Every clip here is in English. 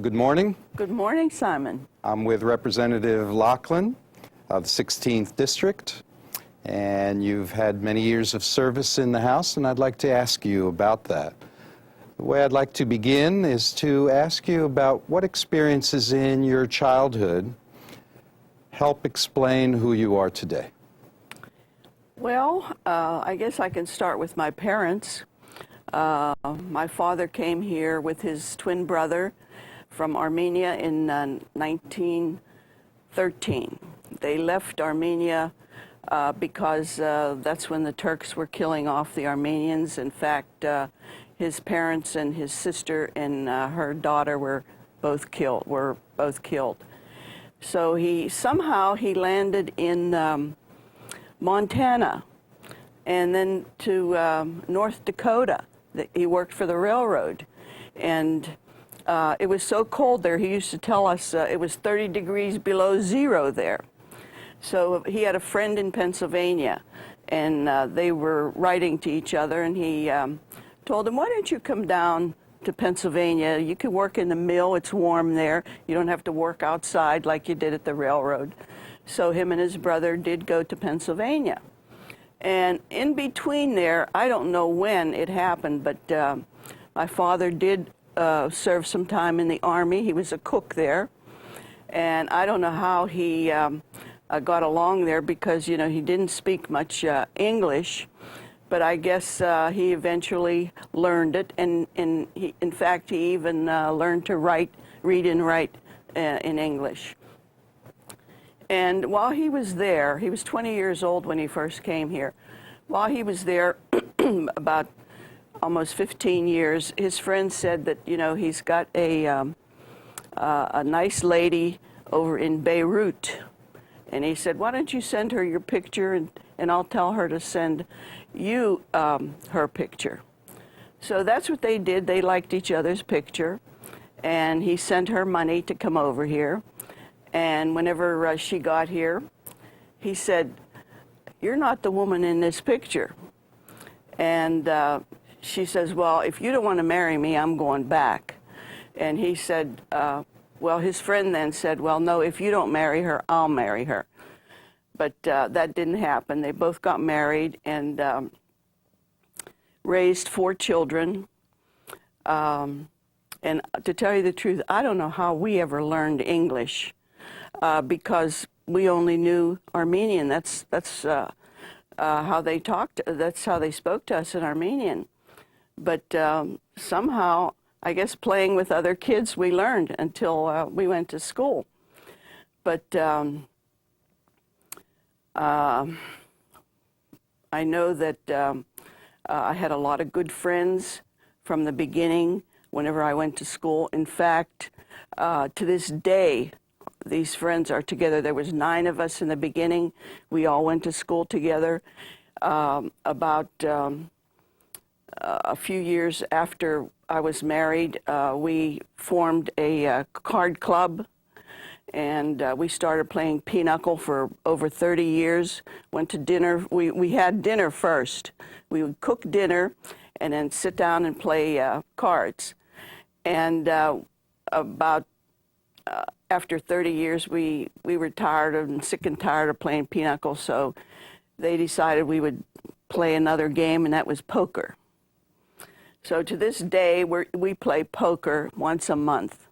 Good morning. Good morning, Simon. I'm with Representative Laughlin of the 16th District, and you've had many years of service in the House, and I'd like to ask you about that. The way I'd like to begin is to ask you about what experiences in your childhood help explain who you are today. Well, I guess I can start with my parents. My father came here with his twin brother from Armenia in 1913. They left Armenia because that's when the Turks were killing off the Armenians. In fact, his parents and his sister and her daughter were both killed. So he landed in Montana and then to North Dakota. He worked for the railroad, and it was so cold there, he used to tell us it was 30 degrees below zero there. So he had a friend in Pennsylvania, and they were writing to each other, and he told him, why don't you come down to Pennsylvania? You can work in the mill, it's warm there. You don't have to work outside like you did at the railroad. So him and his brother did go to Pennsylvania. And in between there, I don't know when it happened, but my father did serve some time in the Army. He was a cook there. And I don't know how he got along there because, you know, he didn't speak much English. But I guess he eventually learned it. And in fact, he even learned to read and write in English. And while he was there, he was 20 years old when he first came here. While he was there, about almost 15 years, his friend said that, you know, he's got a nice lady over in Beirut. And he said, why don't you send her your picture, and I'll tell her to send you her picture. So that's what they did. They liked each other's picture. And he sent her money to come over here. And whenever she got here, he said, you're not the woman in this picture. And she says, well, if you don't want to marry me, I'm going back. And he said, well, his friend then said, well, no, if you don't marry her, I'll marry her. But that didn't happen. They both got married and raised 4 children. And to tell you the truth, I don't know how we ever learned English. Because we only knew Armenian. That's how they talked. That's how they spoke to us in Armenian. But somehow, I guess playing with other kids, we learned until we went to school. But I know that I had a lot of good friends from the beginning whenever I went to school. In fact, to this day, these friends are together. There was 9 of us in the beginning. We all went to school together. About a few years after I was married, we formed a card club, and we started playing pinochle for over 30 years. Went to dinner. We had dinner first. We would cook dinner and then sit down and play cards. And after 30 years, we were tired and sick and tired of playing pinochle, so they decided we would play another game, and that was poker. So to this day, we play poker once a month.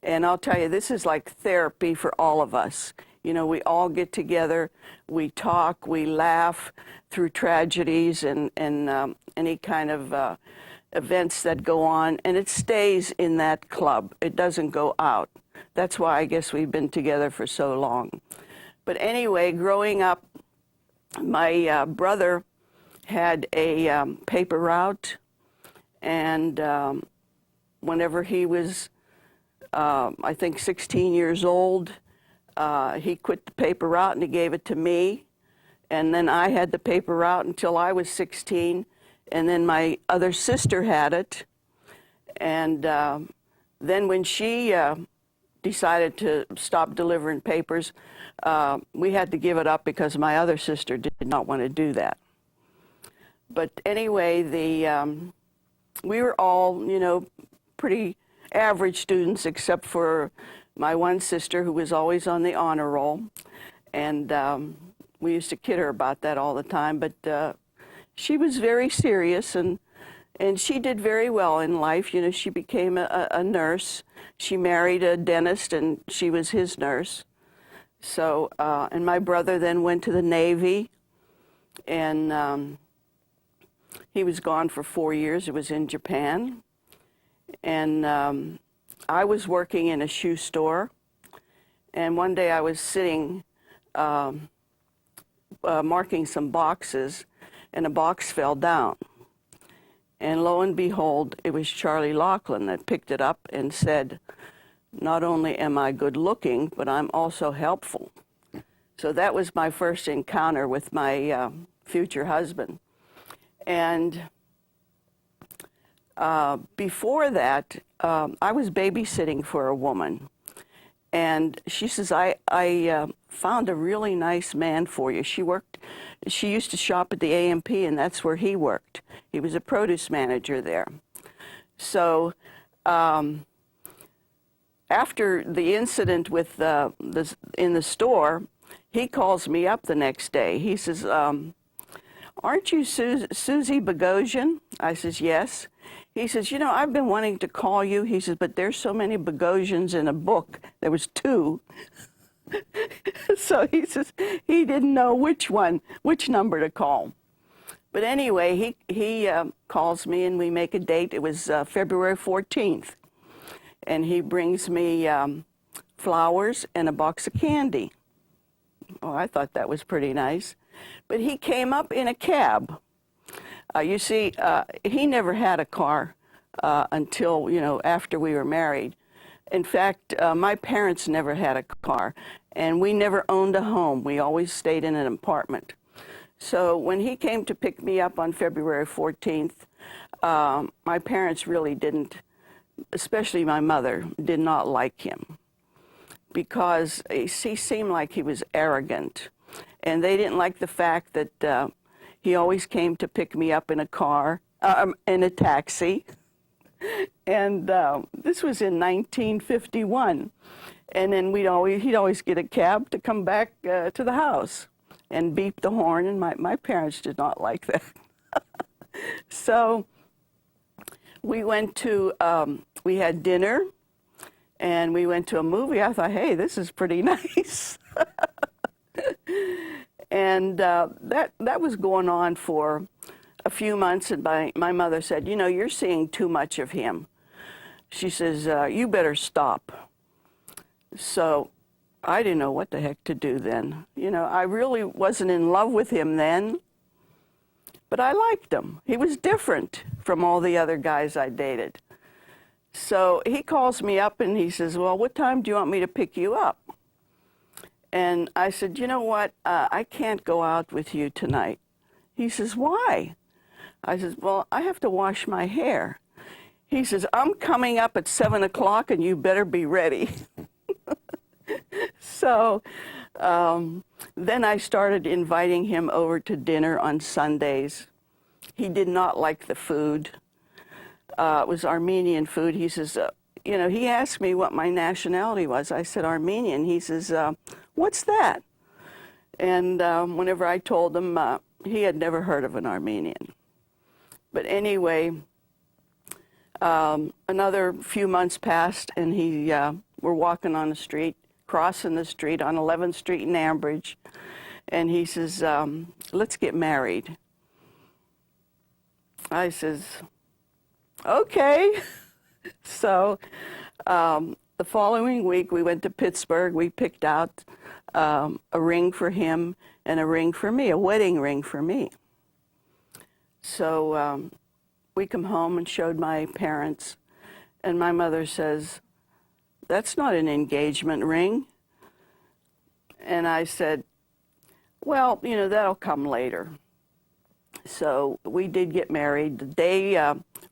And I'll tell you, this is like therapy for all of us. You know, we all get together, we talk, we laugh through tragedies and any kind of events that go on, and it stays in that club. It doesn't go out. That's why I guess we've been together for so long. But anyway, growing up, my brother had a paper route, and whenever he was, I think, 16 years old, he quit the paper route and he gave it to me. And then I had the paper route until I was 16, and then my other sister had it. And then when she decided to stop delivering papers, we had to give it up because my other sister did not want to do that. But anyway, we were all, you know, pretty average students, except for my one sister who was always on the honor roll. And we used to kid her about that all the time, but she was very serious, and she did very well in life. You know, she became a nurse. She married a dentist, and she was his nurse. So, and my brother then went to the Navy, and he was gone for 4 years. It was in Japan. And I was working in a shoe store, and one day I was sitting marking some boxes, and a box fell down. And lo and behold, it was Charlie Laughlin that picked it up and said, "Not only am I good looking, but I'm also helpful." So that was my first encounter with my future husband. And before that, I was babysitting for a woman. And she says, I found a really nice man for you. She used to shop at the A&P, and that's where he worked. He was a produce manager there. So after the incident with in the store, he calls me up the next day. He says, "Aren't you Susie Bogosian?" I says, "Yes." He says, "You know, I've been wanting to call you." He says, "But there's so many Bogosians in a book." There was 2. So he says he didn't know which number to call. But anyway, he calls me, and we make a date. It was February 14th. And he brings me flowers and a box of candy. Oh, I thought that was pretty nice. But he came up in a cab. You see, he never had a car until, you know, after we were married. In fact, my parents never had a car, and we never owned a home. We always stayed in an apartment. So when he came to pick me up on February 14th, my parents really didn't, especially my mother, did not like him, because he seemed like he was arrogant. And they didn't like the fact that he always came to pick me up in a car, in a taxi. And this was in 1951. And then he'd always get a cab to come back to the house and beep the horn, and my parents did not like that. So we went to, we had dinner, and we went to a movie. I thought, hey, this is pretty nice. And that was going on for a few months, and my mother said, "You know, you're seeing too much of him." She says, "You better stop." So I didn't know what the heck to do then. You know, I really wasn't in love with him then, but I liked him. He was different from all the other guys I dated. So he calls me up, and he says, "Well, what time do you want me to pick you up?" And I said, "You know what, I can't go out with you tonight." He says, "Why?" I says, "Well, I have to wash my hair." He says, "I'm coming up at 7 o'clock, and you better be ready." So then I started inviting him over to dinner on Sundays. He did not like the food. It was Armenian food. He says, you know, he asked me what my nationality was. I said, "Armenian." He says, "What's that?" And whenever I told him, he had never heard of an Armenian. But anyway, another few months passed, and we're walking on the street, crossing the street on 11th Street in Ambridge, and he says, "Let's get married." I says, "Okay." So the following week, we went to Pittsburgh. We picked out a ring for him and a ring for me, a wedding ring for me. So we come home and showed my parents, and my mother says, "That's not an engagement ring." And I said, "Well, you know, that'll come later." So we did get married. The day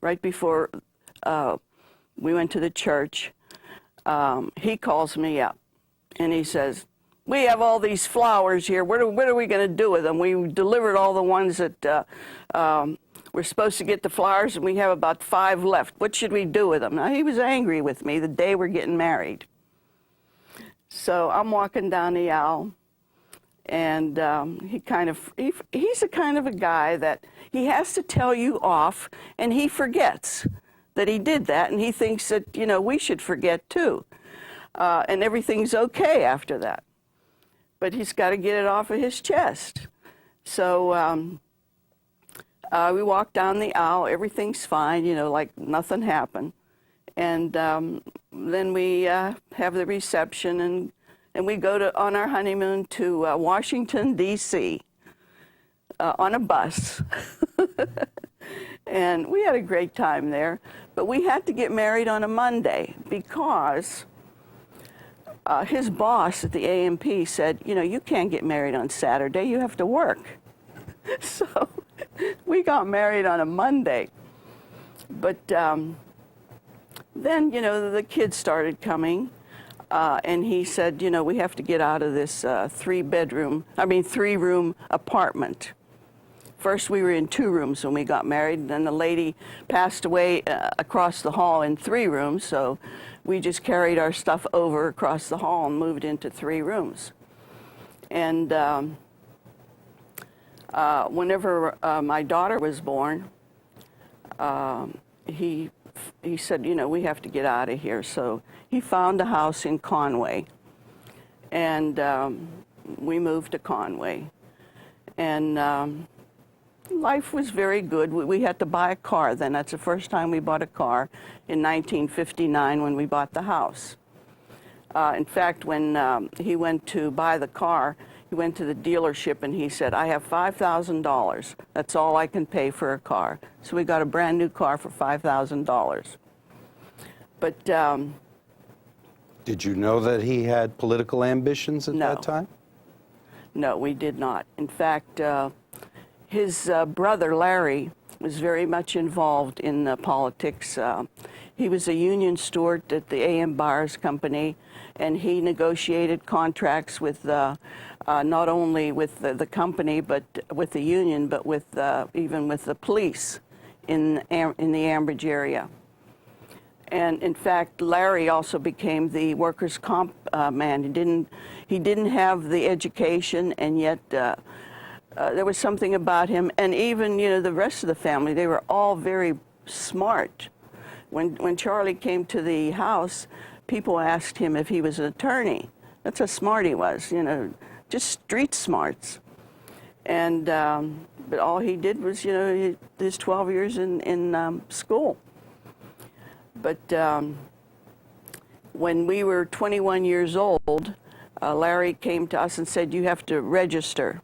right before we went to the church, he calls me up, and he says, "We have all these flowers here. What are we going to do with them? We delivered all the ones that we're supposed to get the flowers, and we have about 5 left. What should we do with them? Now, he was angry with me the day we're getting married. So I'm walking down the aisle, and he's a kind of a guy that he has to tell you off, and he forgets that he did that, and he thinks that, you know, we should forget too. And everything's okay after that. But he's got to get it off of his chest. So we walk down the aisle, everything's fine, you know, like nothing happened. And then we have the reception, and we go on our honeymoon to Washington, D.C. On a bus. And we had a great time there. But we had to get married on a Monday because his boss at the AMP said, you know, you can't get married on Saturday, you have to work. So we got married on a Monday. But then, you know, the kids started coming, and he said, you know, we have to get out of this 3-room apartment. First, we were in 2 rooms when we got married, and then the lady passed away across the hall in 3 rooms, so we just carried our stuff over across the hall and moved into 3 rooms. And whenever my daughter was born, he said, you know, we have to get out of here. So he found a house in Conway, and we moved to Conway. And life was very good. We had to buy a car then. That's the first time we bought a car in 1959 when we bought the house. In fact, when he went to buy the car, he went to the dealership and he said, I have $5,000. That's all I can pay for a car. So we got a brand new car for $5,000. But Did you know that he had political ambitions at that time? No, we did not. In fact, his brother, Larry, was very much involved in politics. He was a union steward at the A.M. Bars Company, and he negotiated contracts with not only with the company, but with the union, but with even with the police in the Ambridge area. And in fact, Larry also became the workers' comp man. He didn't have the education, and yet there was something about him. And even, you know, the rest of the family, they were all very smart. When Charlie came to the house, people asked him if he was an attorney. That's how smart he was, you know, just street smarts. And but all he did was, you know, his 12 years in school. But when we were 21 years old, Larry came to us and said, you have to register.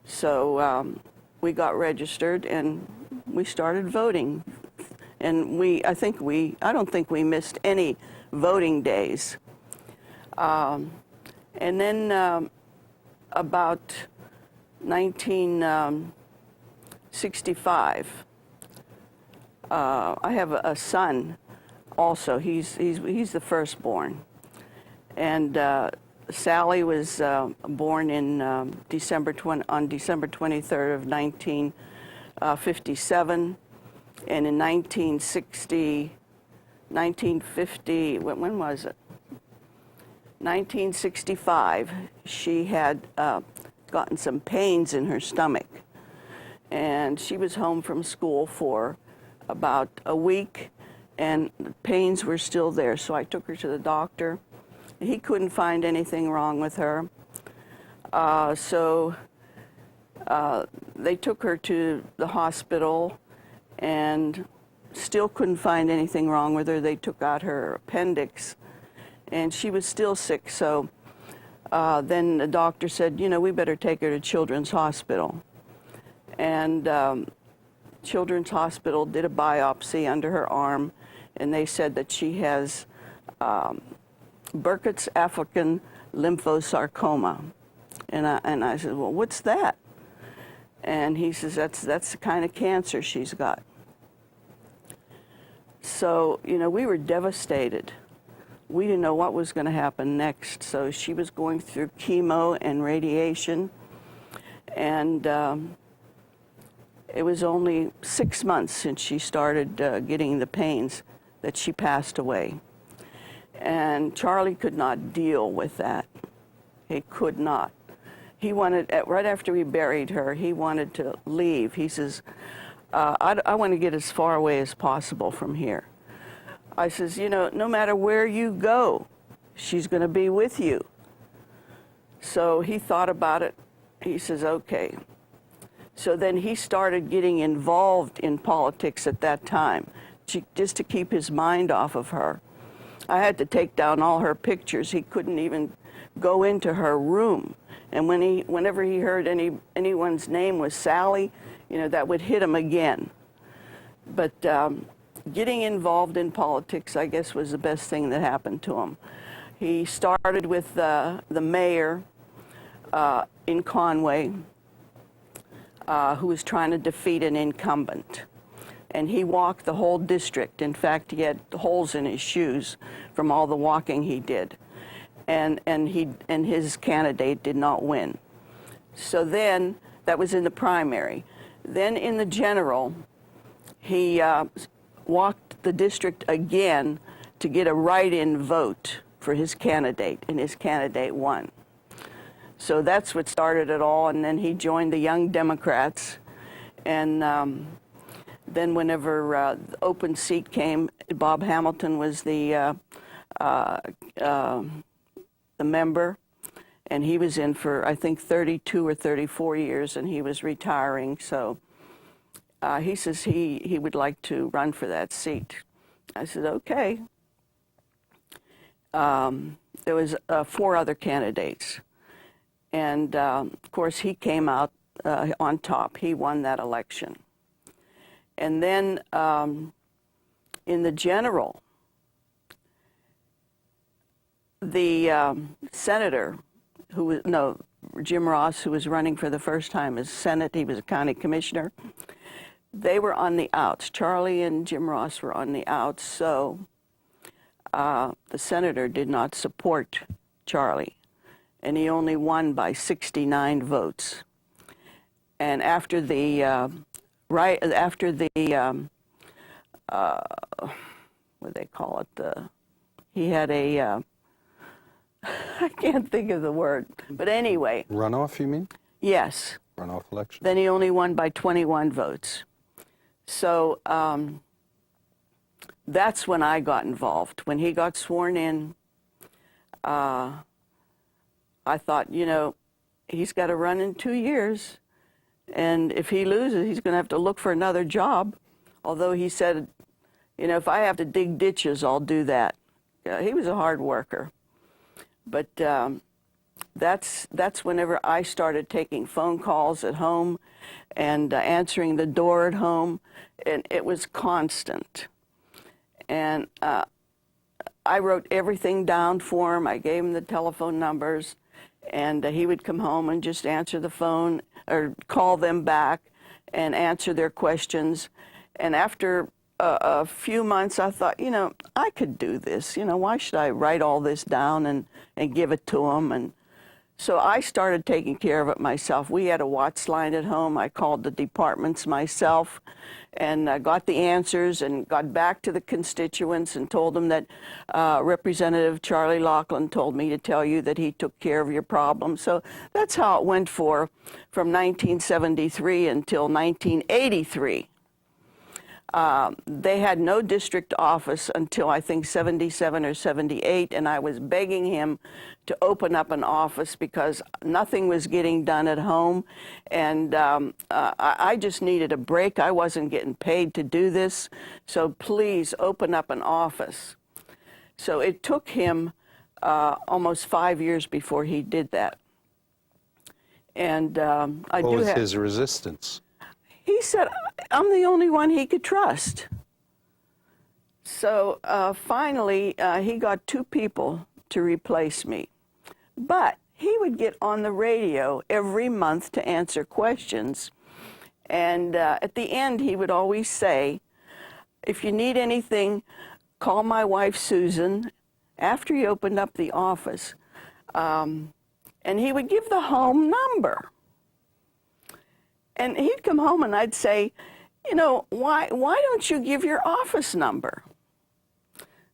So we got registered and we started voting. And I don't think we missed any voting days. And then about 1965, I have a son also. He's the firstborn. And Sally was born on December 23rd of 1957. And in 1950, when was it? 1965, she had gotten some pains in her stomach. And she was home from school for about a week, and the pains were still there. So I took her to the doctor. He couldn't find anything wrong with her. So they took her to the hospital and still couldn't find anything wrong with her. They took out her appendix, and she was still sick. So then the doctor said, you know, we better take her to Children's Hospital. And Children's Hospital did a biopsy under her arm, and they said that she has Burkitt's African lymphosarcoma. And I said, well, what's that? And he says, that's the kind of cancer she's got. So, you know, we were devastated. We didn't know what was going to happen next. So she was going through chemo and radiation. And It was only 6 months since she started getting the pains that she passed away. And Charlie could not deal with that. He could not. He wanted, right after we buried her, he wanted to leave. He says, I want to get as far away as possible from here. I says, you know, no matter where you go, she's going to be with you. So he thought about it. He says, okay. So then he started getting involved in politics at that time, just to keep his mind off of her. I had to take down all her pictures. He couldn't even go into her room. And whenever he heard anyone's name was Sally, you know, that would hit him again. But getting involved in politics, I guess, was the best thing that happened to him. He started with the mayor in Conway, who was trying to defeat an incumbent. And he walked the whole district. In fact, he had holes in his shoes from all the walking he did. And his candidate did not win. So then, that was in the primary. Then in the general, he walked the district again to get a write-in vote for his candidate, and his candidate won. So that's what started it all, and then he joined the Young Democrats. And then whenever the open seat came, Bob Hamilton was the member, and he was in for, I think, 32 or 34 years, and he was retiring. So he says he would like to run for that seat. I said, okay. There was 4 other candidates. And, of course, he came out on top. He won that election. And then in the general, the senator, Jim Ross, who was running for the first time as Senate, he was a county commissioner, they were on the outs. Charlie and Jim Ross were on the outs, so the senator did not support Charlie, and he only won by 69 votes. And after the what do they call it? He had a I can't think of the word, but anyway. Runoff, you mean? Yes. Runoff election. Then he only won by 21 votes. So that's when I got involved. When he got sworn in, I thought, you know, he's got to run in 2 years. And if he loses, he's going to have to look for another job. Although he said, you know, if I have to dig ditches, I'll do that. He was a hard worker. But that's whenever I started taking phone calls at home and answering the door at home, and it was constant. And I wrote everything down for him. I gave him the telephone numbers, and he would come home and just answer the phone or call them back and answer their questions. And after a few months, I thought, you know, I could do this. You know, why should I write all this down and give it to him? And so I started taking care of it myself. We had a Watts line at home. I called the departments myself and got the answers and got back to the constituents and told them that Representative Charlie Laughlin told me to tell you that he took care of your problem. So that's how it went from 1973 until 1983. They had no district office until I think 77 or 78, and I was begging him to open up an office because nothing was getting done at home, and I just needed a break. I wasn't getting paid to do this, so please open up an office. So it took him almost 5 years before he did that. And what was his resistance? He said, I'm the only one he could trust. So finally, he got 2 people to replace me. But he would get on the radio every month to answer questions. And at the end, he would always say, if you need anything, call my wife, Susan, after he opened up the office. And he would give the home number. And he'd come home and I'd say, you know, why don't you give your office number?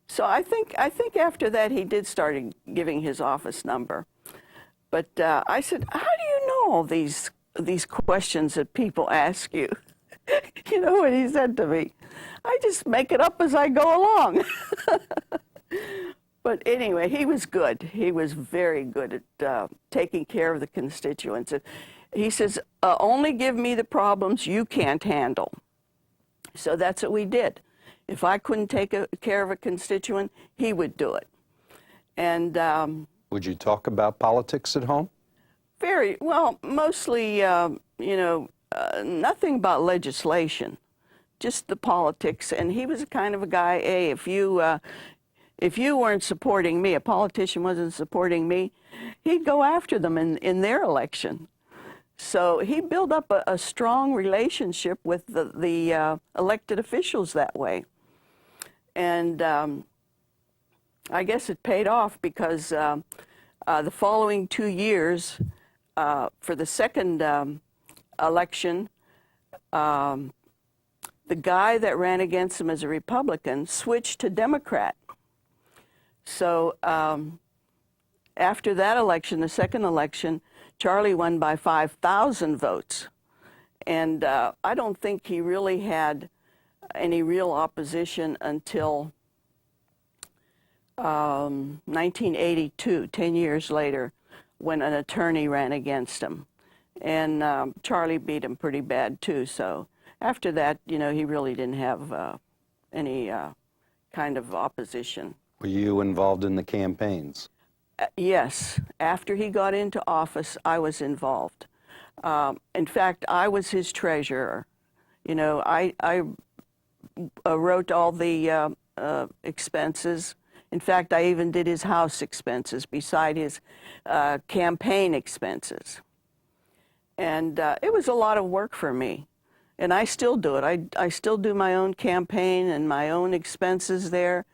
So I think after that he did start giving his office number. But I said, how do you know all these questions that people ask you? You know what he said to me? I just make it up as I go along. But anyway, he was good. He was very good at taking care of the constituents. He says, only give me the problems you can't handle. So that's what we did. If I couldn't take care of a constituent, he would do it. And would you talk about politics at home? very well, mostly, you know, nothing about legislation, just the politics. And he was a kind of a guy, hey, if you weren't supporting me, a politician wasn't supporting me, he'd go after them in their election. So he built up a strong relationship with the elected officials that way. And I guess it paid off because the following 2 years, for the second election, the guy that ran against him as a Republican switched to Democrat. So after that election, the second election, Charlie won by 5,000 votes. And I don't think he really had any real opposition until 1982, 10 years later, when an attorney ran against him. And Charlie beat him pretty bad too. So after that, you know, he really didn't have any kind of opposition. Were you involved in the campaigns? Yes. After he got into office, I was involved. In fact, I was his treasurer. You know, I wrote all the expenses. In fact, I even did his house expenses beside his campaign expenses. And it was a lot of work for me. And I still do it. I still do my own campaign and my own expenses there,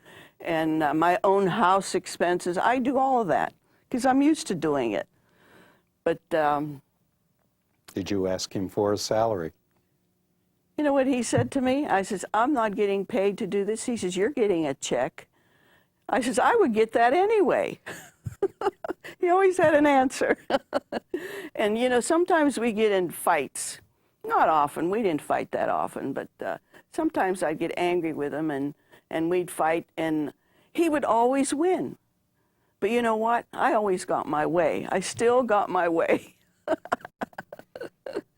and my own house expenses. I do all of that because I'm used to doing it. But did you ask him for a salary? you know what he said to me? I says, I'm not getting paid to do this. He says, you're getting a check. I says, I would get that anyway. He always had an answer. And, you know, sometimes we get in fights. Not often. We didn't fight that often. But sometimes I'd get angry with him, and we'd fight, and he would always win. But you know what? I always got my way. I still got my way.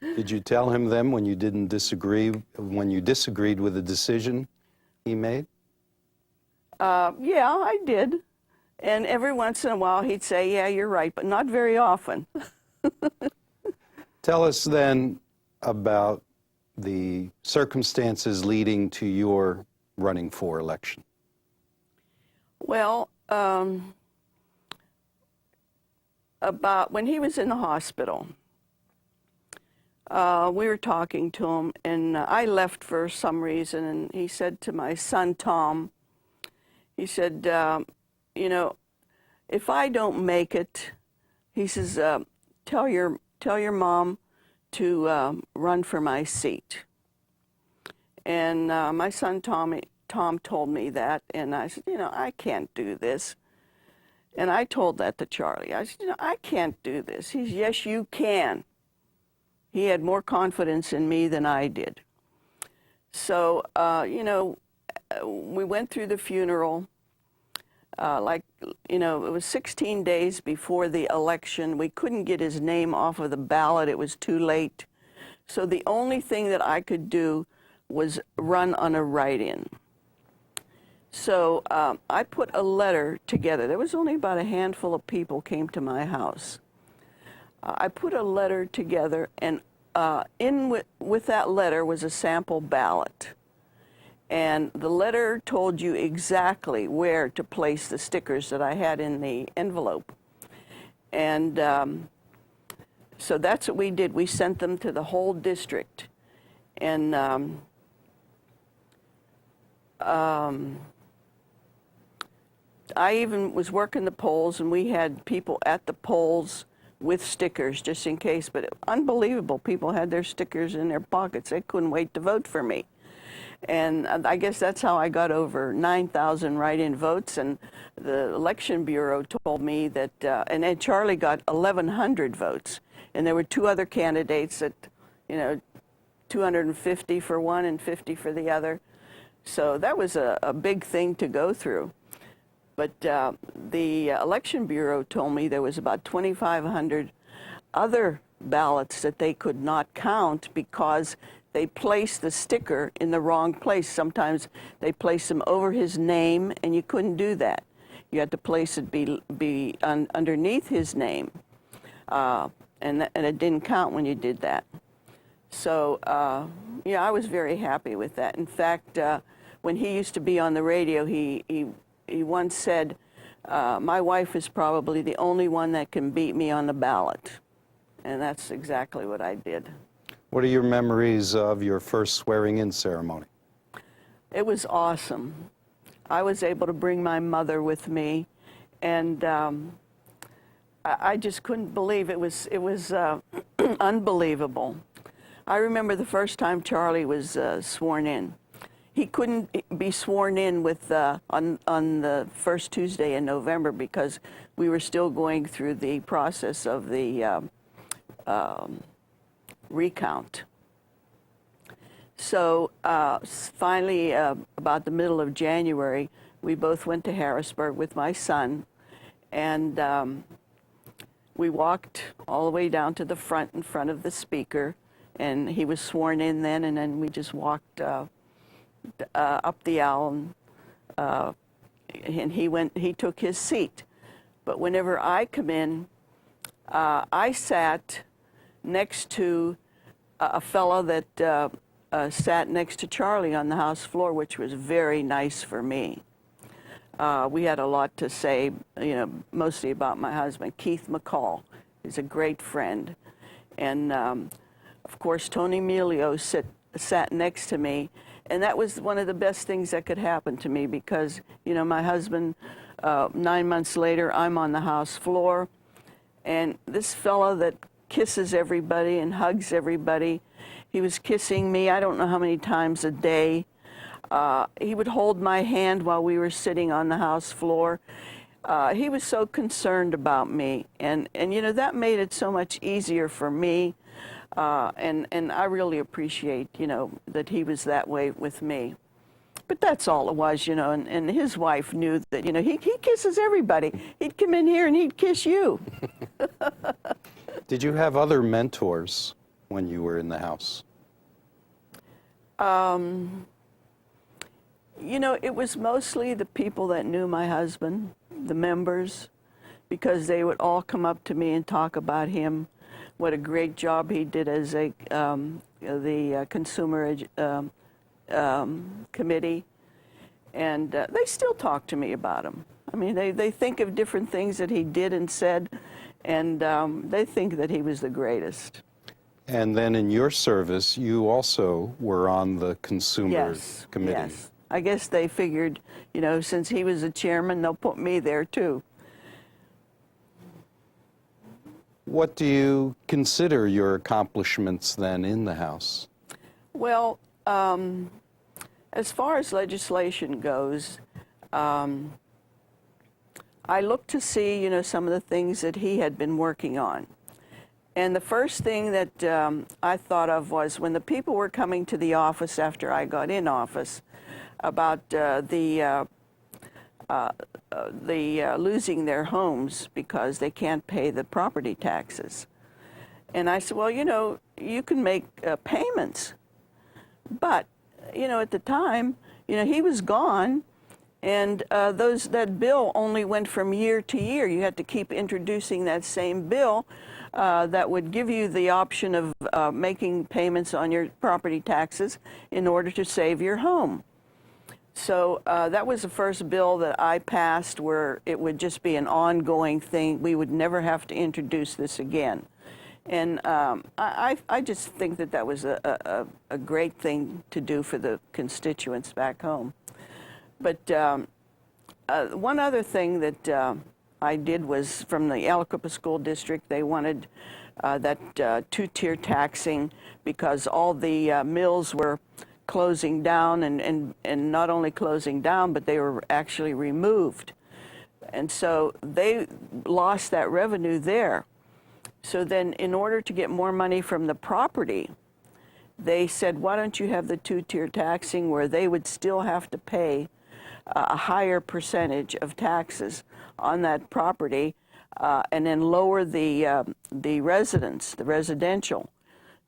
Did you tell him then when you disagreed with the decision he made? Yeah, I did. And every once in a while he'd say, yeah, you're right, but not very often. Tell us then about the circumstances leading to your running for election. Well, about when he was in the hospital, we were talking to him, and I left for some reason, and he said to my son, Tom, he said, you know, if I don't make it, he says, tell your mom to run for my seat. And my son Tom told me that, and I said, you know, I can't do this. And I told that to Charlie. I said, you know, I can't do this. He said, yes, you can. He had more confidence in me than I did. So, you know, we went through the funeral. Like, you know, it was 16 days before the election. We couldn't get his name off of the ballot. It was too late. So the only thing that I could do was run on a write-in. So I put a letter together. There was only about a handful of people came to my house. I put a letter together, and with that letter was a sample ballot. And the letter told you exactly where to place the stickers that I had in the envelope. And so that's what we did. We sent them to the whole district. And I even was working the polls, and we had people at the polls with stickers just in case. But unbelievable, people had their stickers in their pockets. They couldn't wait to vote for me. And I guess that's how I got over 9,000 write-in votes. And the election bureau told me that, and then Charlie got 1,100 votes. And there were two other candidates that, 250 for one and 50 for the other. So that was a big thing to go through. But the election bureau told me there was about 2,500 other ballots that they could not count because they placed the sticker in the wrong place. Sometimes they placed them over his name, and you couldn't do that. You had to place it underneath his name, and it didn't count when you did that. So, yeah, I was very happy with that. In fact, when he used to be on the radio, he once said, my wife is probably the only one that can beat me on the ballot. And that's exactly what I did. What are your memories of your first swearing-in ceremony? It was awesome. I was able to bring my mother with me, and I just couldn't believe it was unbelievable. I remember the first time Charlie was sworn in. He couldn't be sworn in with on the first Tuesday in November because we were still going through the process of the recount. So finally, about the middle of January, we both went to Harrisburg with my son, and we walked all the way down to the front in front of the speaker, and he was sworn in then, and then we just walked up the aisle, and he took his seat. But whenever I come in, I sat next to a fellow that sat next to Charlie on the House floor, which was very nice for me. We had a lot to say, mostly about my husband, Keith McCall. He's a great friend. And of course, Tony Melio sat next to me. And that was one of the best things that could happen to me because, my husband, 9 months later, I'm on the House floor. And this fellow that kisses everybody and hugs everybody, he was kissing me, I don't know how many times a day. He would hold my hand while we were sitting on the House floor. He was so concerned about me. And that made it so much easier for me. And I really appreciate, that he was that way with me. But that's all it was, and his wife knew that, he kisses everybody. He'd come in here and he'd kiss you. Did you have other mentors when you were in the House? It was mostly the people that knew my husband, the members, because they would all come up to me and talk about him, what a great job he did as the consumer committee, and they still talk to me about him. I mean, they think of different things that he did and said, and they think that he was the greatest. And then in your service, you also were on the consumer committee. Yes. I guess they figured, since he was the chairman, they'll put me there too. What do you consider your accomplishments then in the House? Well, as far as legislation goes, I looked to see, some of the things that he had been working on. And the first thing that I thought of was when the people were coming to the office after I got in office about the losing their homes because they can't pay the property taxes. And I said, well, you can make payments. But, at the time, he was gone, and that bill only went from year to year. You had to keep introducing that same bill that would give you the option of making payments on your property taxes in order to save your home. So that was the first bill that I passed where it would just be an ongoing thing. We would never have to introduce this again. And I just think that was a great thing to do for the constituents back home. But one other thing that I did was from the Aliquippa School District. They wanted that two-tier taxing because all the mills were closing down, and not only closing down, but they were actually removed. And so they lost that revenue there. So then in order to get more money from the property, they said, why don't you have the two-tier taxing where they would still have to pay a higher percentage of taxes on that property, and then lower the residential.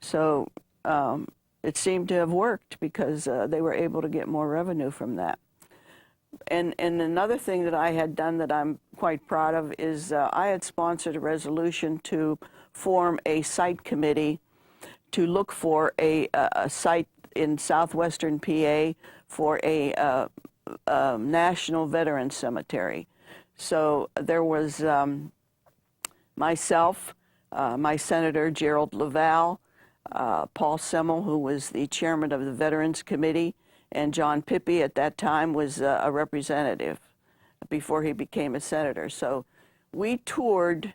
So it seemed to have worked because they were able to get more revenue from that. And another thing that I had done that I'm quite proud of is I had sponsored a resolution to form a site committee to look for a site in southwestern PA for a national veteran cemetery. So there was myself, my Senator Gerald Laval, Paul Semmel, who was the chairman of the Veterans Committee, and John Pippy at that time was a representative before he became a senator. So we toured,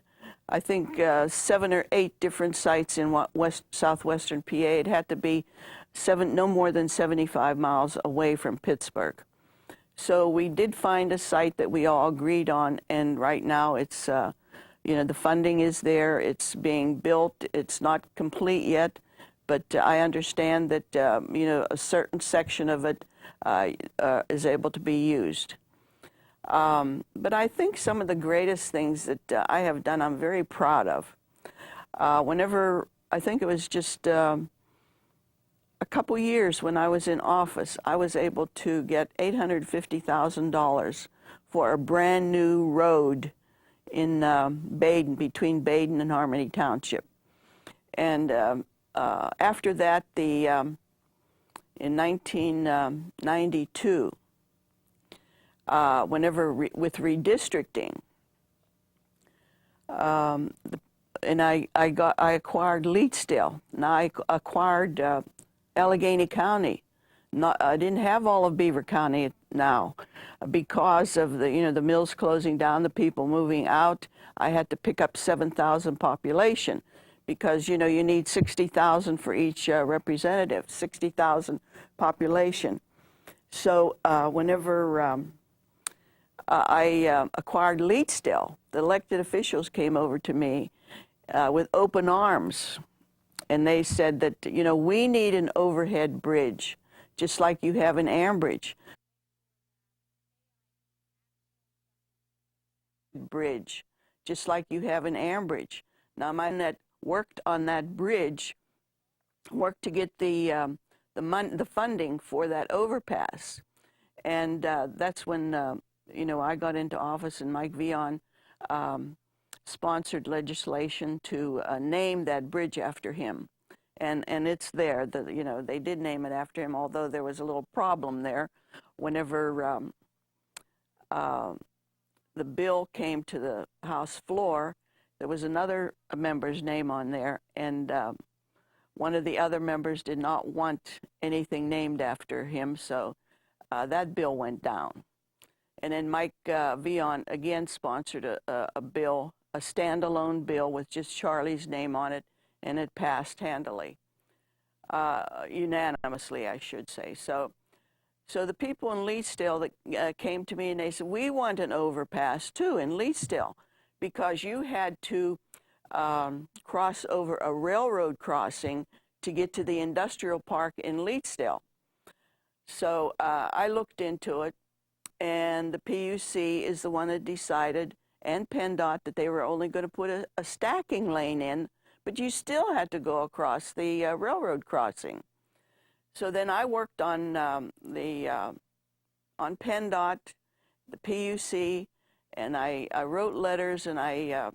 I think, 7 or 8 different sites in southwestern PA. It had to be no more than 75 miles away from Pittsburgh. So we did find a site that we all agreed on, and right now it's, the funding is there, it's being built, it's not complete yet, but I understand that, a certain section of it is able to be used. But I think some of the greatest things that I have done, I'm very proud of. Whenever, I think it was just a couple years when I was in office, I was able to get $850,000 for a brand new road in Baden, between Baden and Harmony Township. And after that, in 1992, with redistricting, and I acquired Leetsdale. Now I acquired Allegheny County. I didn't have all of Beaver County now because of the mills closing down, the people moving out. I had to pick up 7,000 population because you need 60,000 for each representative, 60,000 population. So whenever I acquired Leetsdale, the elected officials came over to me with open arms, and they said that we need an overhead bridge, just like you have in Ambridge. Bridge, just like you have in Ambridge. Now, my man that worked on that bridge worked to get the funding for that overpass, and that's when I got into office, and Mike Vion sponsored legislation to name that bridge after him, and it's there. They did name it after him, although there was a little problem there. Whenever the bill came to the House floor, there was another member's name on there, and one of the other members did not want anything named after him, so that bill went down. And then Mike Vion again sponsored a bill, a standalone bill with just Charlie's name on it, and it passed handily, unanimously, I should say. So the people in Leetsdale that came to me and they said, we want an overpass too in Leetsdale, because you had to cross over a railroad crossing to get to the industrial park in Leetsdale. So I looked into it, and the PUC is the one that decided, and PennDOT, that they were only going to put a stacking lane in, but you still had to go across the railroad crossing. So then I worked on on PennDOT, the PUC, and I wrote letters, and I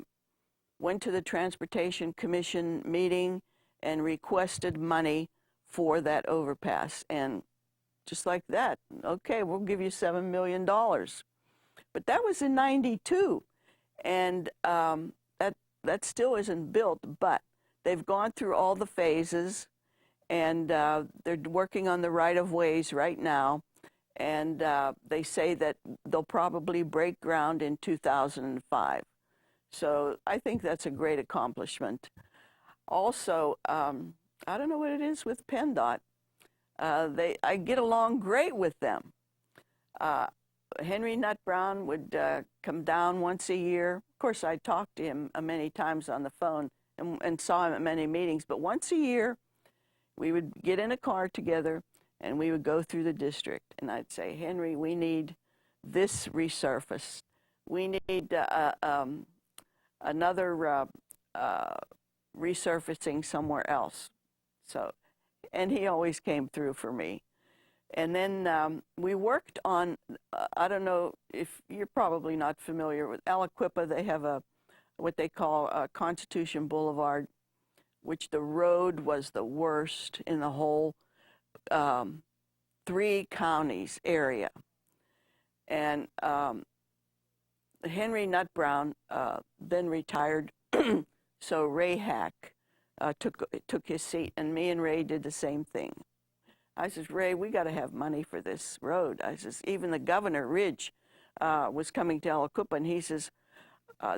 went to the Transportation Commission meeting and requested money for that overpass. And just like that, okay, we'll give you $7 million. But that was in '92, and that still isn't built, but they've gone through all the phases, and they're working on the right-of-ways right now, And they say that they'll probably break ground in 2005. So I think that's a great accomplishment. Also, I don't know what it is with PennDOT. I get along great with them. Henry Nutt Brown would come down once a year. Of course, I talked to him many times on the phone and saw him at many meetings, but once a year, we would get in a car together and we would go through the district. And I'd say, Henry, we need this resurfaced. We need another resurfacing somewhere else. So, and he always came through for me. And then we worked on, I don't know if you're probably not familiar with Aliquippa. They have what they call Constitution Boulevard, which the road was the worst in the whole 3 counties area. And Henry Nutt Brown then retired, so Ray Hack took his seat, and me and Ray did the same thing. I says, Ray, we got to have money for this road. I says, even the governor, Ridge, was coming to Aliquippa, and he says,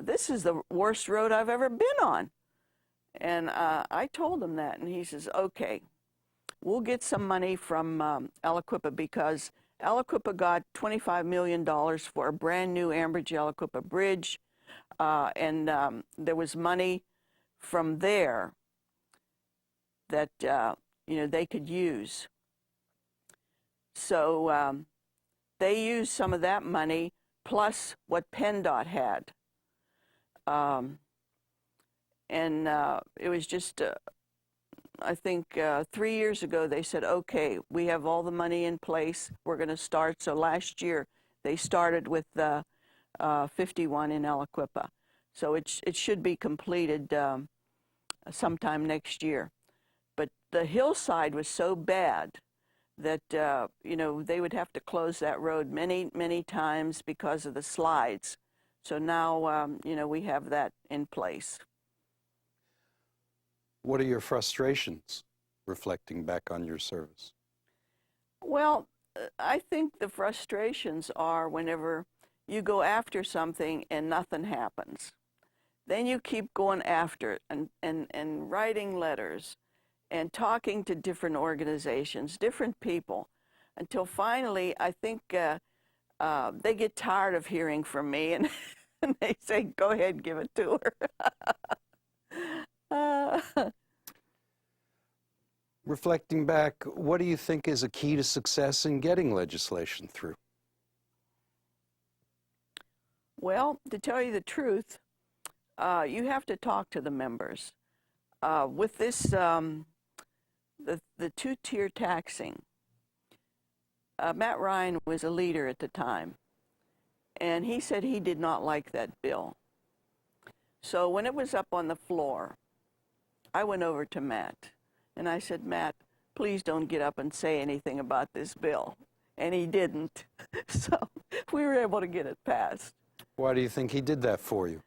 this is the worst road I've ever been on. And I told him that, and he says, okay, we'll get some money from Aliquippa, because Aliquippa got $25 million for a brand new Ambridge-Aliquippa bridge, and there was money from there that they could use. So they used some of that money plus what PennDOT had. And it was just, I think 3 years ago, they said, okay, we have all the money in place. We're going to start. So last year, they started with 51 in Aliquippa. So it should be completed sometime next year. But the hillside was so bad that, they would have to close that road many, many times because of the slides. So now, we have that in place. What are your frustrations reflecting back on your service? Well, I think the frustrations are whenever you go after something and nothing happens. Then you keep going after it and writing letters and talking to different organizations, different people, until finally I think they get tired of hearing from me, and, and they say, go ahead, give it to her. Reflecting back, what do you think is a key to success in getting legislation through? Well, to tell you the truth, you have to talk to the members. With this, the two-tier taxing, Matt Ryan was a leader at the time, and he said he did not like that bill. So when it was up on the floor, I went over to Matt, and I said, Matt, please don't get up and say anything about this bill. And he didn't. So we were able to get it passed. Why do you think he did that for you?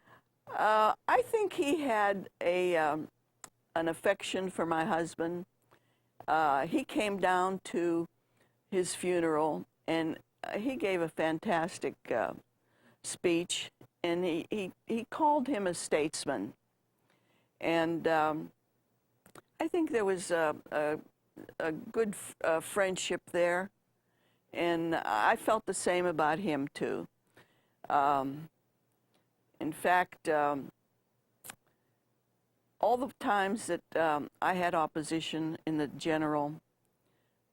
I think he had an affection for my husband. He came down to his funeral, and he gave a fantastic speech, and he called him a statesman. And I think there was a good friendship there, and I felt the same about him too. In fact, all the times that I had opposition in the general,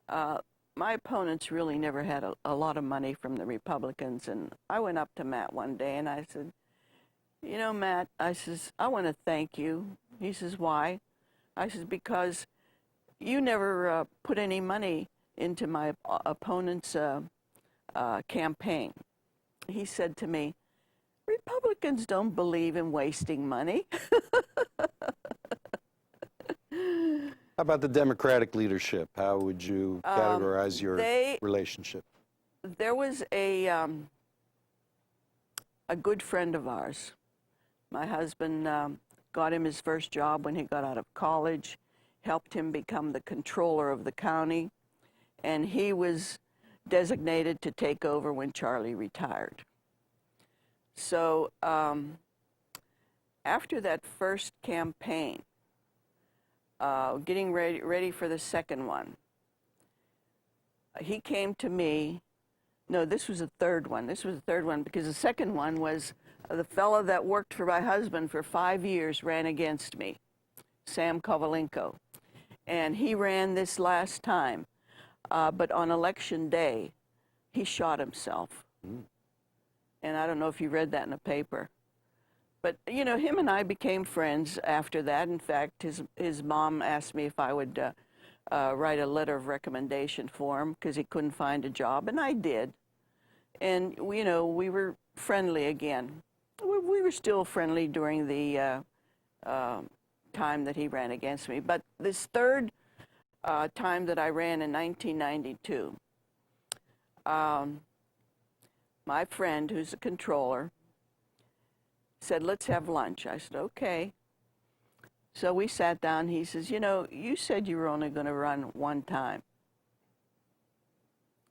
my opponents really never had a lot of money from the Republicans. And I went up to Matt one day and I said, you know, Matt, I says, I want to thank you. He says, why? I says, because you never put any money into my opponent's campaign. He said to me, Republicans don't believe in wasting money. How about the Democratic leadership? How would you categorize your relationship? There was a good friend of ours. My husband got him his first job when he got out of college, helped him become the controller of the county, and he was designated to take over when Charlie retired. So after that first campaign, getting ready for the second one, he came to me. No, this was the third one. This was the third one because the second one was the fellow that worked for my husband for 5 years ran against me, Sam Kovalenko. And he ran this last time, but on election day, he shot himself. And I don't know if you read that in the paper. But, you know, him and I became friends after that. In fact, his mom asked me if I would write a letter of recommendation for him because he couldn't find a job, and I did. And, you know, we were friendly again. We were still friendly during the time that he ran against me. But this third time that I ran in 1992, my friend, who's a controller, said, let's have lunch. I said, okay. So we sat down. He says, you know, you said you were only going to run one time.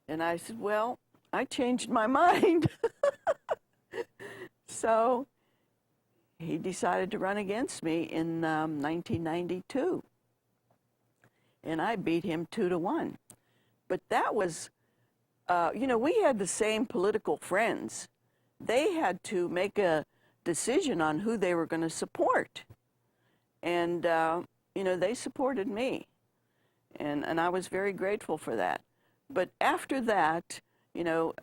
And I said, well, I changed my mind. So he decided to run against me in 1992. And I beat him 2-1. But that was, you know, we had the same political friends. They had to make a decision on who they were going to support. And, you know, they supported me. And I was very grateful for that. But after that, you know,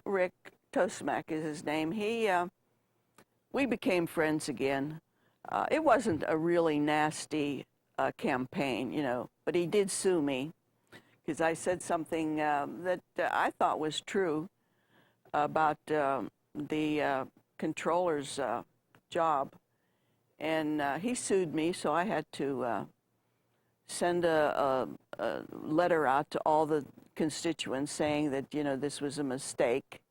Rick Toastmack is his name, we became friends again. It wasn't a really nasty campaign, you know, but he did sue me because I said something that I thought was true about the controller's job. And he sued me, so I had to send a letter out to all the constituents saying that, you know, this was a mistake.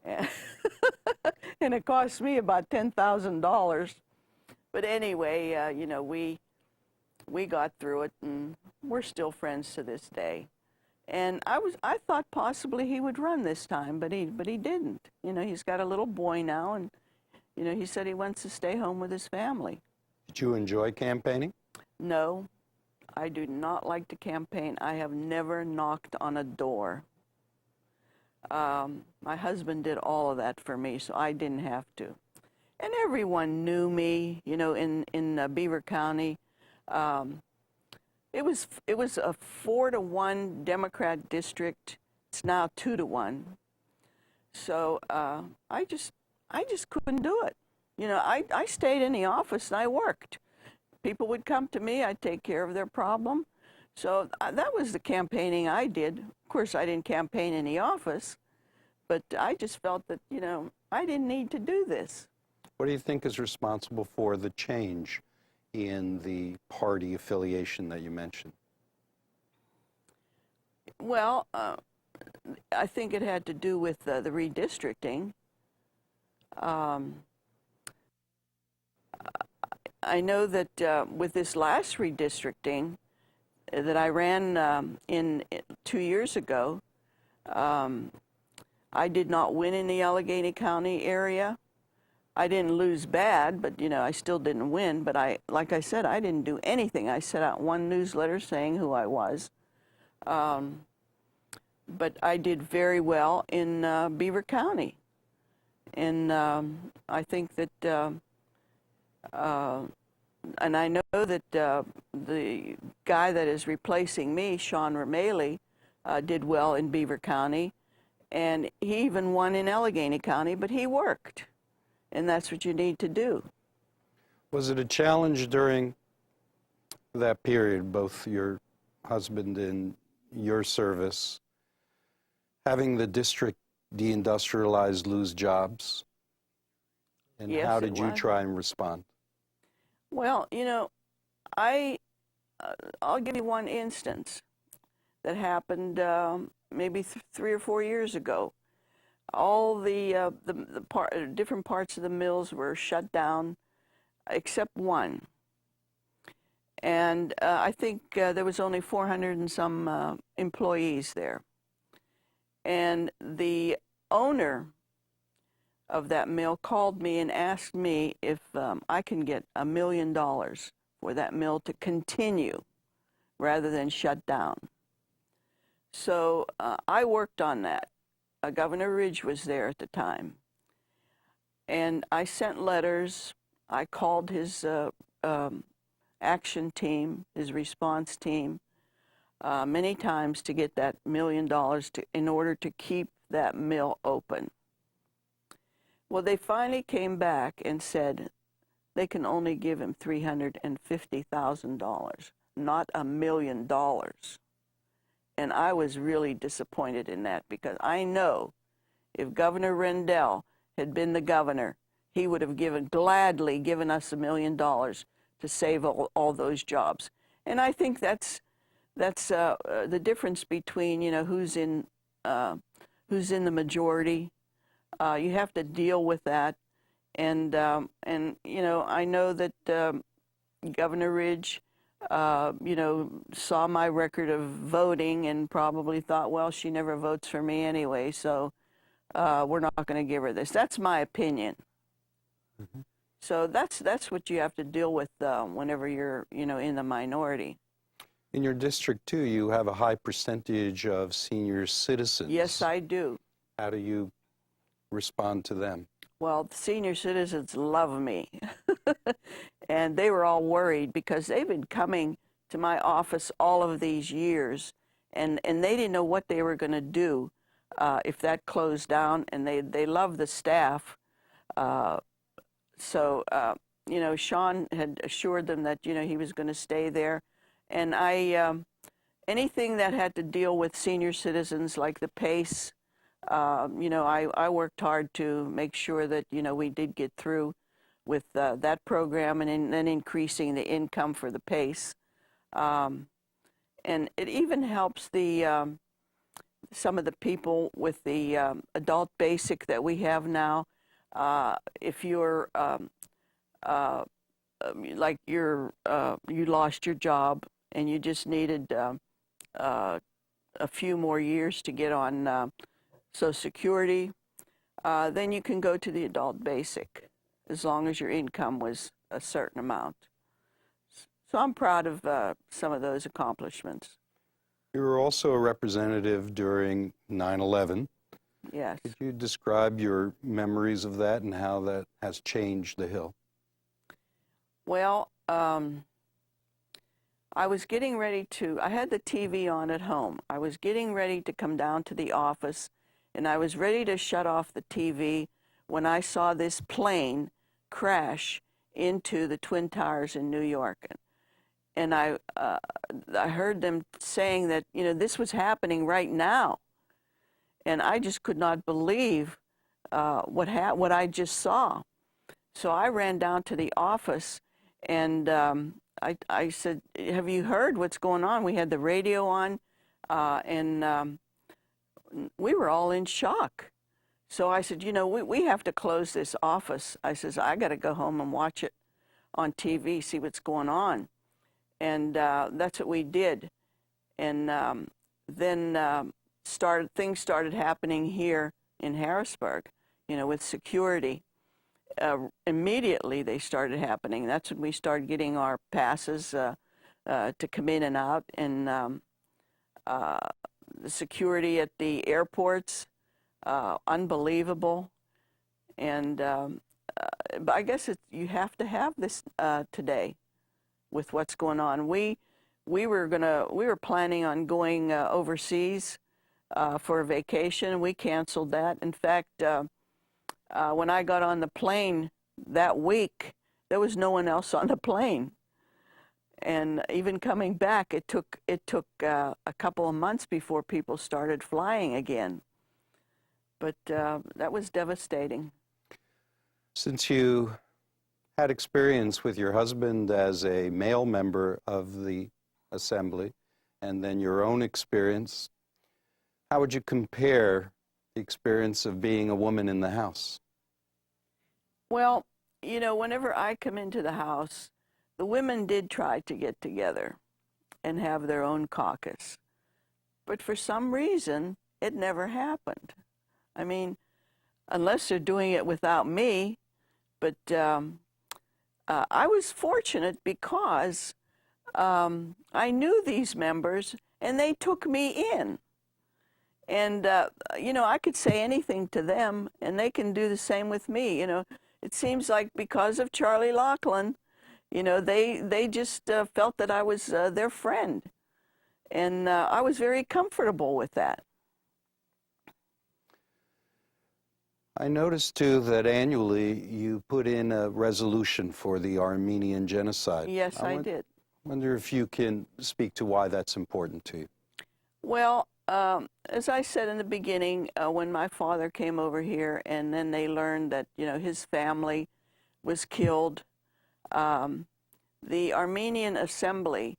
And it cost me about $10,000. But anyway, you know, we got through it, and we're still friends to this day. And I thought possibly he would run this time, but he didn't. You know, he's got a little boy now, and you know, he said he wants to stay home with his family. Did you enjoy campaigning? No, I do not like to campaign. I have never knocked on a door. My husband did all of that for me, so I didn't have to. And everyone knew me, you know, in Beaver County. It was a 4-1 Democrat district. It's now 2-1. So I just couldn't do it. You know, I stayed in the office and I worked. People would come to me, I'd take care of their problem. So that was the campaigning I did. Of course, I didn't campaign in the office, but I just felt that, you know, I didn't need to do this. What do you think is responsible for the change in the party affiliation that you mentioned? Well, I think it had to do with the redistricting. I know that with this last redistricting that I ran in 2 years ago, I did not win in the Allegheny County area. I didn't lose bad, but, you know, I still didn't win. But like I said, I didn't do anything. I sent out one newsletter saying who I was. But I did very well in Beaver County. And I think that, and I know that the guy that is replacing me, Sean Ramaley, did well in Beaver County. And he even won in Allegheny County, but he worked. And that's what you need to do. Was it a challenge during that period, both your husband and your service, having the district deindustrialized, lose jobs? And Yes, how did it you was. try and respond? Well, you know, I'll give you one instance that happened maybe 3 or 4 years ago. All the different parts of the mills were shut down except one. And I think there was only 400 and some employees there. And the owner of that mill called me and asked me if I can get $1 million for that mill to continue rather than shut down. So I worked on that. Governor Ridge was there at the time. And I sent letters. I called his action team, his response team, many times to get that $1 million in order to keep that mill open. Well, they finally came back and said they can only give him $350,000, not $1 million. And I was really disappointed in that, because I know if Governor Rendell had been the governor, he would have gladly given us $1 million to save all those jobs. And I think that's the difference between, you know, who's in the majority. You have to deal with that, and you know, I know that Governor Ridge, you know, saw my record of voting and probably thought, well, she never votes for me anyway, so we're not going to give her this. That's my opinion. Mm-hmm. So that's what you have to deal with whenever you're, you know, in the minority. In your district, too, you have a high percentage of senior citizens. Yes, I do. How do you respond to them? Well, the senior citizens love me. And they were all worried because they've been coming to my office all of these years, and they didn't know what they were going to do if that closed down, and they love the staff. So, you know, Sean had assured them that, you know, he was going to stay there. And anything that had to deal with senior citizens, like the PACE, you know, I worked hard to make sure that, you know, we did get through with that program, and then increasing the income for the PACE. And it even helps the some of the people with the adult basic that we have now. If you're like you lost your job and you just needed a few more years to get on Social Security, then you can go to the adult basic as long as your income was a certain amount. So I'm proud of some of those accomplishments. You were also a representative during 9/11. Yes. Could you describe your memories of that and how that has changed the Hill? Well, I was getting ready I had the TV on at home. I was getting ready to come down to the office, and I was ready to shut off the TV when I saw this plane crash into the Twin Towers in New York. And I heard them saying that, you know, this was happening right now. And I just could not believe what I just saw. So I ran down to the office, and I said, have you heard what's going on? We had the radio on, and we were all in shock. So I said, you know, we have to close this office. I says, I got to go home and watch it on TV, see what's going on. And that's what we did. And then things started happening here in Harrisburg, you know, with security. Immediately they started happening. That's when we started getting our passes to come in and out. And the security at the airports, unbelievable. And but I guess you have to have this today with what's going on. We were planning on going overseas for a vacation. We canceled that. In fact, when I got on the plane that week, there was no one else on the plane. And even coming back, it took a couple of months before people started flying again. But that was devastating. Since you had experience with your husband as a male member of the Assembly, and then your own experience, how would you compare the experience of being a woman in the House? Well, you know, whenever I come into the House, the women did try to get together and have their own caucus. But for some reason, it never happened. I mean, unless they're doing it without me. But I was fortunate because I knew these members, and they took me in. And, you know, I could say anything to them, and they can do the same with me. You know, it seems like because of Charlie Laughlin, you know, they just felt that I was their friend. And I was very comfortable with that. I noticed, too, that annually you put in a resolution for the Armenian genocide. Yes, I did. I wonder if you can speak to why that's important to you. Well, as I said in the beginning, when my father came over here and then they learned that, you know, his family was killed, the Armenian Assembly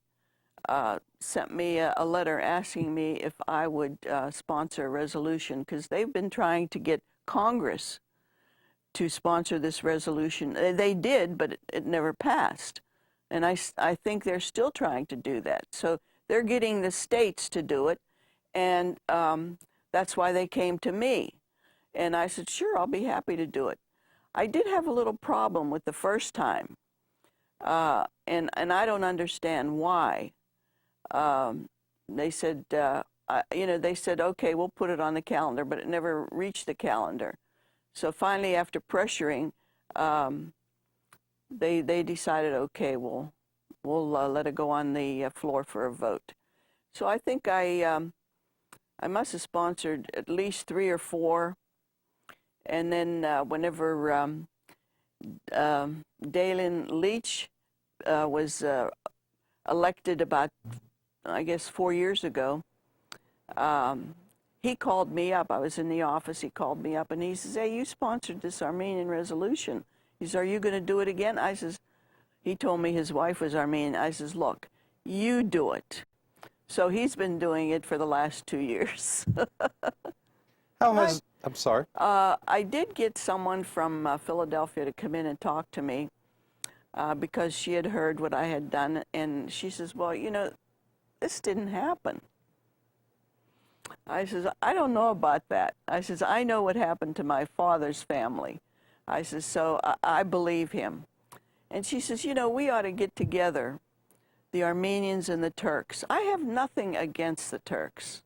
sent me a letter asking me if I would sponsor a resolution, because they've been trying to get Congress to sponsor this resolution. They did, but it never passed. And I think they're still trying to do that. So they're getting the states to do it, and that's why they came to me. And I said, sure, I'll be happy to do it. I did have a little problem with the first time, and I don't understand why. They said, you know, they said, okay, we'll put it on the calendar, but it never reached the calendar. So finally, after pressuring, they decided, okay, we'll let it go on the floor for a vote. So I think I must have sponsored at least 3 or 4, and then whenever Dalen Leach was elected about, I guess, 4 years ago, he called me up. I was in the office. He called me up, and he says, hey, you sponsored this Armenian resolution. He says, are you going to do it again? I says, he told me his wife was Armenian. I says, look, you do it. So he's been doing it for the last 2 years. I'm sorry. I did get someone from Philadelphia to come in and talk to me because she had heard what I had done, and she says, well, you know, this didn't happen. I says, I don't know about that. I says, I know what happened to my father's family. I says, so I believe him. And she says, you know, we ought to get together, the Armenians and the Turks. I have nothing against the Turks.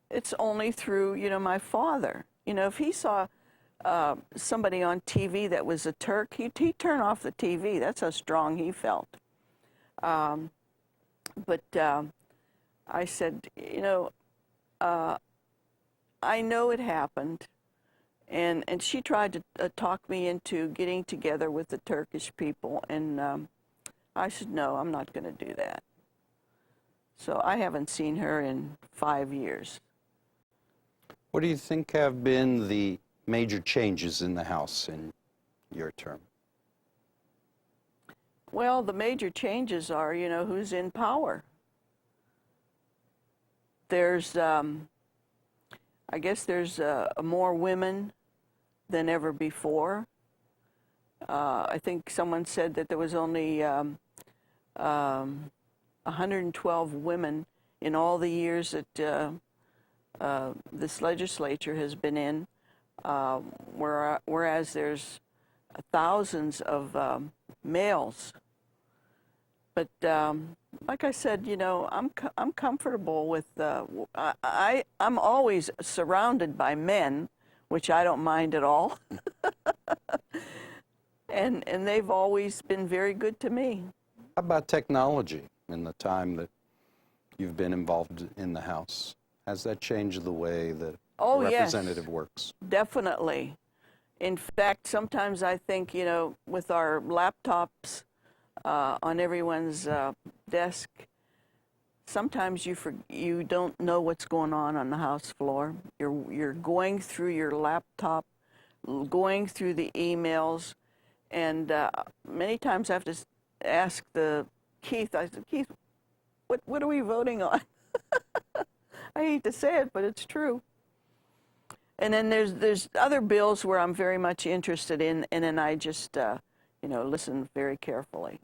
It's only through, you know, my father. You know, if he saw somebody on TV that was a Turk, he'd turn off the TV. That's how strong he felt. But I said, you know, I know it happened. And she tried to talk me into getting together with the Turkish people. And I said, no, I'm not going to do that. So I haven't seen her in 5 years. What do you think have been the major changes in the House in your term? Well, the major changes are, you know, who's in power. There's, I guess there's more women than ever before. I think someone said that there was only 112 women in all the years that this legislature has been in, whereas there's thousands of males. But like I said, you know, I'm comfortable with. I'm always surrounded by men, which I don't mind at all, and they've always been very good to me. How about technology in the time that you've been involved in the House? Has that changed the way that a representative works? Definitely. In fact, sometimes I think, you know, with our laptops on everyone's desk, sometimes you don't know what's going on the House floor. You're going through your laptop, going through the emails, and many times I have to ask Keith. I said, Keith, what are we voting on? I hate to say it, but it's true. And then there's other bills where I'm very much interested in, and then I just, listen very carefully.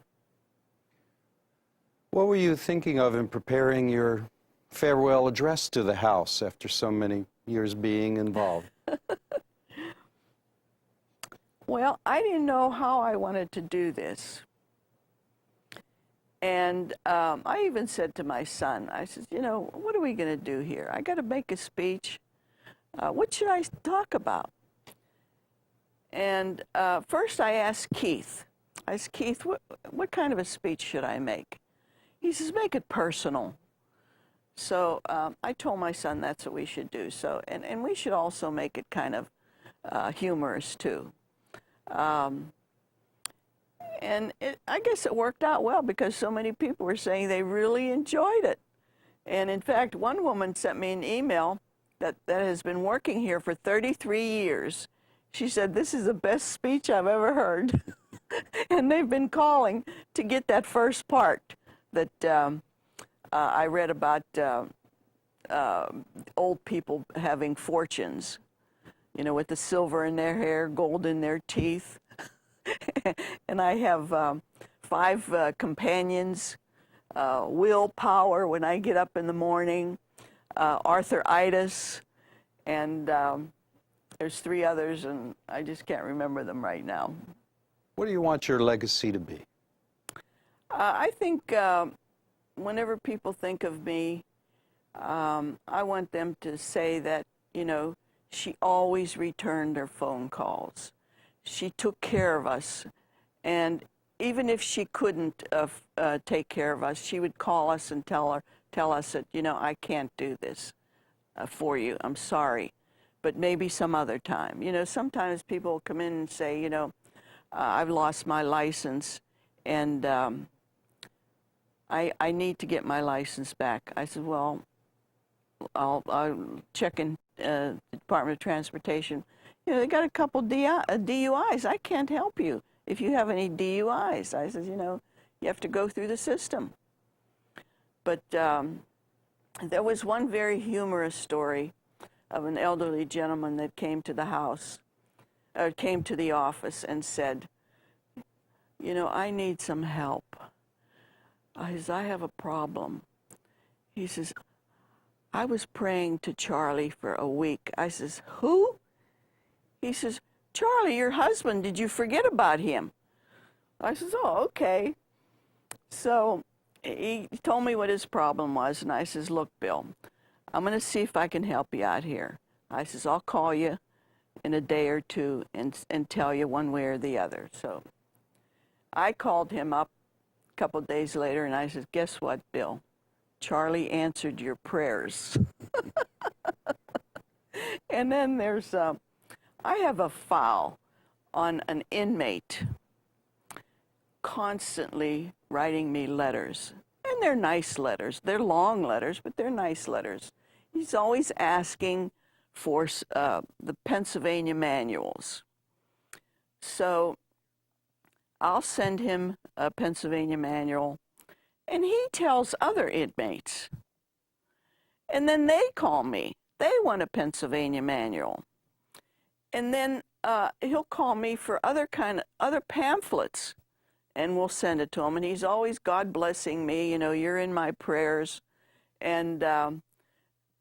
What were you thinking of in preparing your farewell address to the House after so many years being involved? Well, I didn't know how I wanted to do this. And I even said to my son, I said, what are we going to do here? I got to make a speech. What should I talk about? And first I asked Keith. I said, Keith, what kind of a speech should I make? He says, make it personal. So I told my son that's what we should do. So, and we should also make it kind of humorous too. And I guess it worked out well because so many people were saying they really enjoyed it. And in fact, one woman sent me an email that has been working here for 33 years. She said, this is the best speech I've ever heard. And they've been calling to get that first part that I read about old people having fortunes, with the silver in their hair, gold in their teeth. And I have 5 companions, willpower when I get up in the morning, arthritis, and there's 3 others, and I just can't remember them right now. What do you want your legacy to be? I think whenever people think of me, I want them to say that, she always returned her phone calls. She took care of us. And even if she couldn't take care of us, she would call us and tell us that, I can't do this for you. I'm sorry. But maybe some other time. Sometimes people come in and say, I've lost my license and I need to get my license back. I said, well, I'll check in the Department of Transportation. They got a couple DUIs. I can't help you if you have any DUIs. I said, you have to go through the system. But there was one very humorous story of an elderly gentleman that came to the house, or came to the office and said, I need some help. I said, I have a problem. He says, I was praying to Charlie for a week. I says, who? He says, Charlie, your husband, did you forget about him? I says, oh, okay. So he told me what his problem was, and I says, look, Bill, I'm going to see if I can help you out here. I says, I'll call you in a day or two and tell you one way or the other. So I called him up a couple of days later, and I said, guess what, Bill? Charlie answered your prayers. And then there's, I have a file on an inmate constantly writing me letters. And they're nice letters. They're long letters, but they're nice letters. He's always asking for the Pennsylvania manuals. So I'll send him a Pennsylvania manual, and he tells other inmates. And then they call me. They want a Pennsylvania manual. And then he'll call me for other pamphlets, and we'll send it to him. And he's always God blessing me. You're in my prayers, and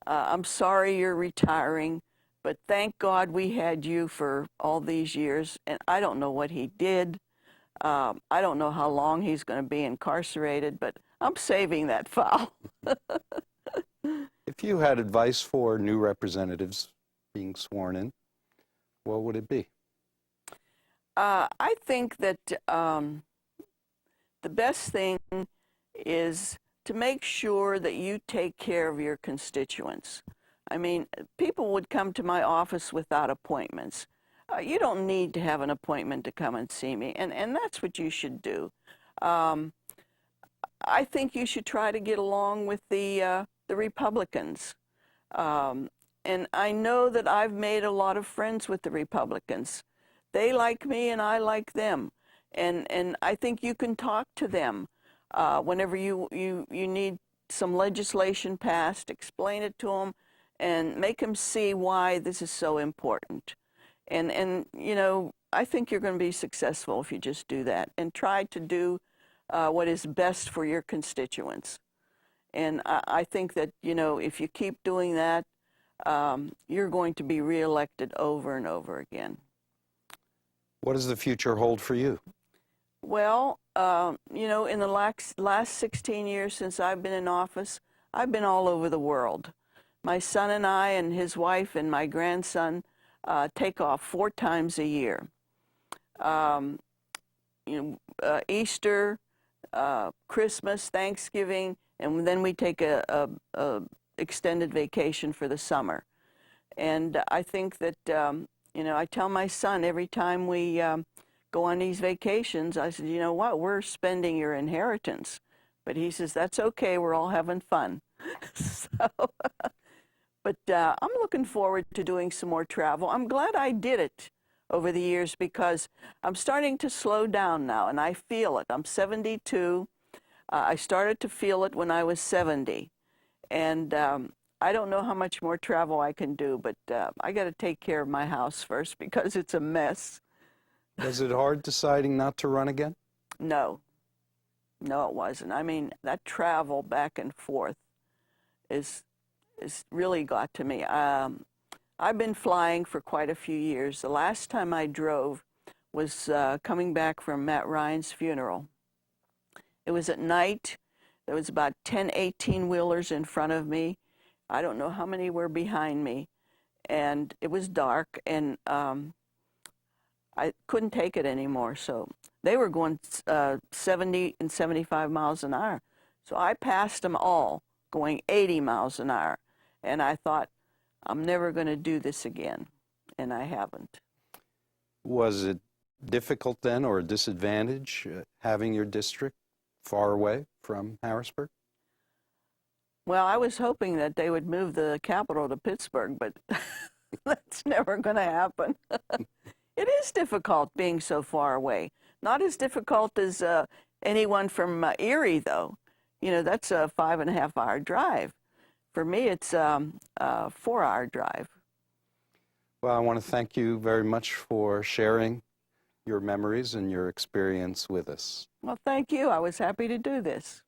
I'm sorry you're retiring, but thank God we had you for all these years. And I don't know what he did. I don't know how long he's going to be incarcerated, but I'm saving that file. If you had advice for new representatives being sworn in, what would it be? I think that the best thing is to make sure that you take care of your constituents. I mean, people would come to my office without appointments. You don't need to have an appointment to come and see me, and that's what you should do. I think you should try to get along with the Republicans. And I know that I've made a lot of friends with the Republicans. They like me and I like them. And I think you can talk to them whenever you need some legislation passed, explain it to them, and make them see why this is so important. And you know, I think you're going to be successful if you just do that and try to do what is best for your constituents. And I think that, you know, if you keep doing that, you're going to be reelected over and over again. What does the future hold for you? Well, you know, in the last 16 years since I've been in office, I've been all over the world. My son and I and his wife and my grandson take off 4 times a year. You know, Easter, Christmas, Thanksgiving, and then we take a extended vacation for the summer. And I think that, you know, I tell my son every time we go on these vacations, I said, you know what, we're spending your inheritance. But he says, that's okay, we're all having fun. So, but I'm looking forward to doing some more travel. I'm glad I did it over the years because I'm starting to slow down now, and I feel it. I'm 72. I started to feel it when I was 70. And I don't know how much more travel I can do, but I got to take care of my house first because it's a mess. Was it hard deciding not to run again? No. No, it wasn't. I mean, that travel back and forth is really got to me. I've been flying for quite a few years. The last time I drove was coming back from Matt Ryan's funeral. It was at night. There was about 10 18-wheelers in front of me. I don't know how many were behind me. And it was dark, and I couldn't take it anymore. So they were going 70 and 75 miles an hour. So I passed them all going 80 miles an hour. And I thought, I'm never going to do this again. And I haven't. Was it difficult then, or a disadvantage, having your district far away from Harrisburg? Well, I was hoping that they would move the capital to Pittsburgh, but that's never going to happen. It is difficult being so far away. Not as difficult as anyone from Erie, though. You know, that's a 5.5-hour drive. For me, it's a 4-hour drive. Well, I want to thank you very much for sharing your memories and your experience with us. Well, thank you. I was happy to do this.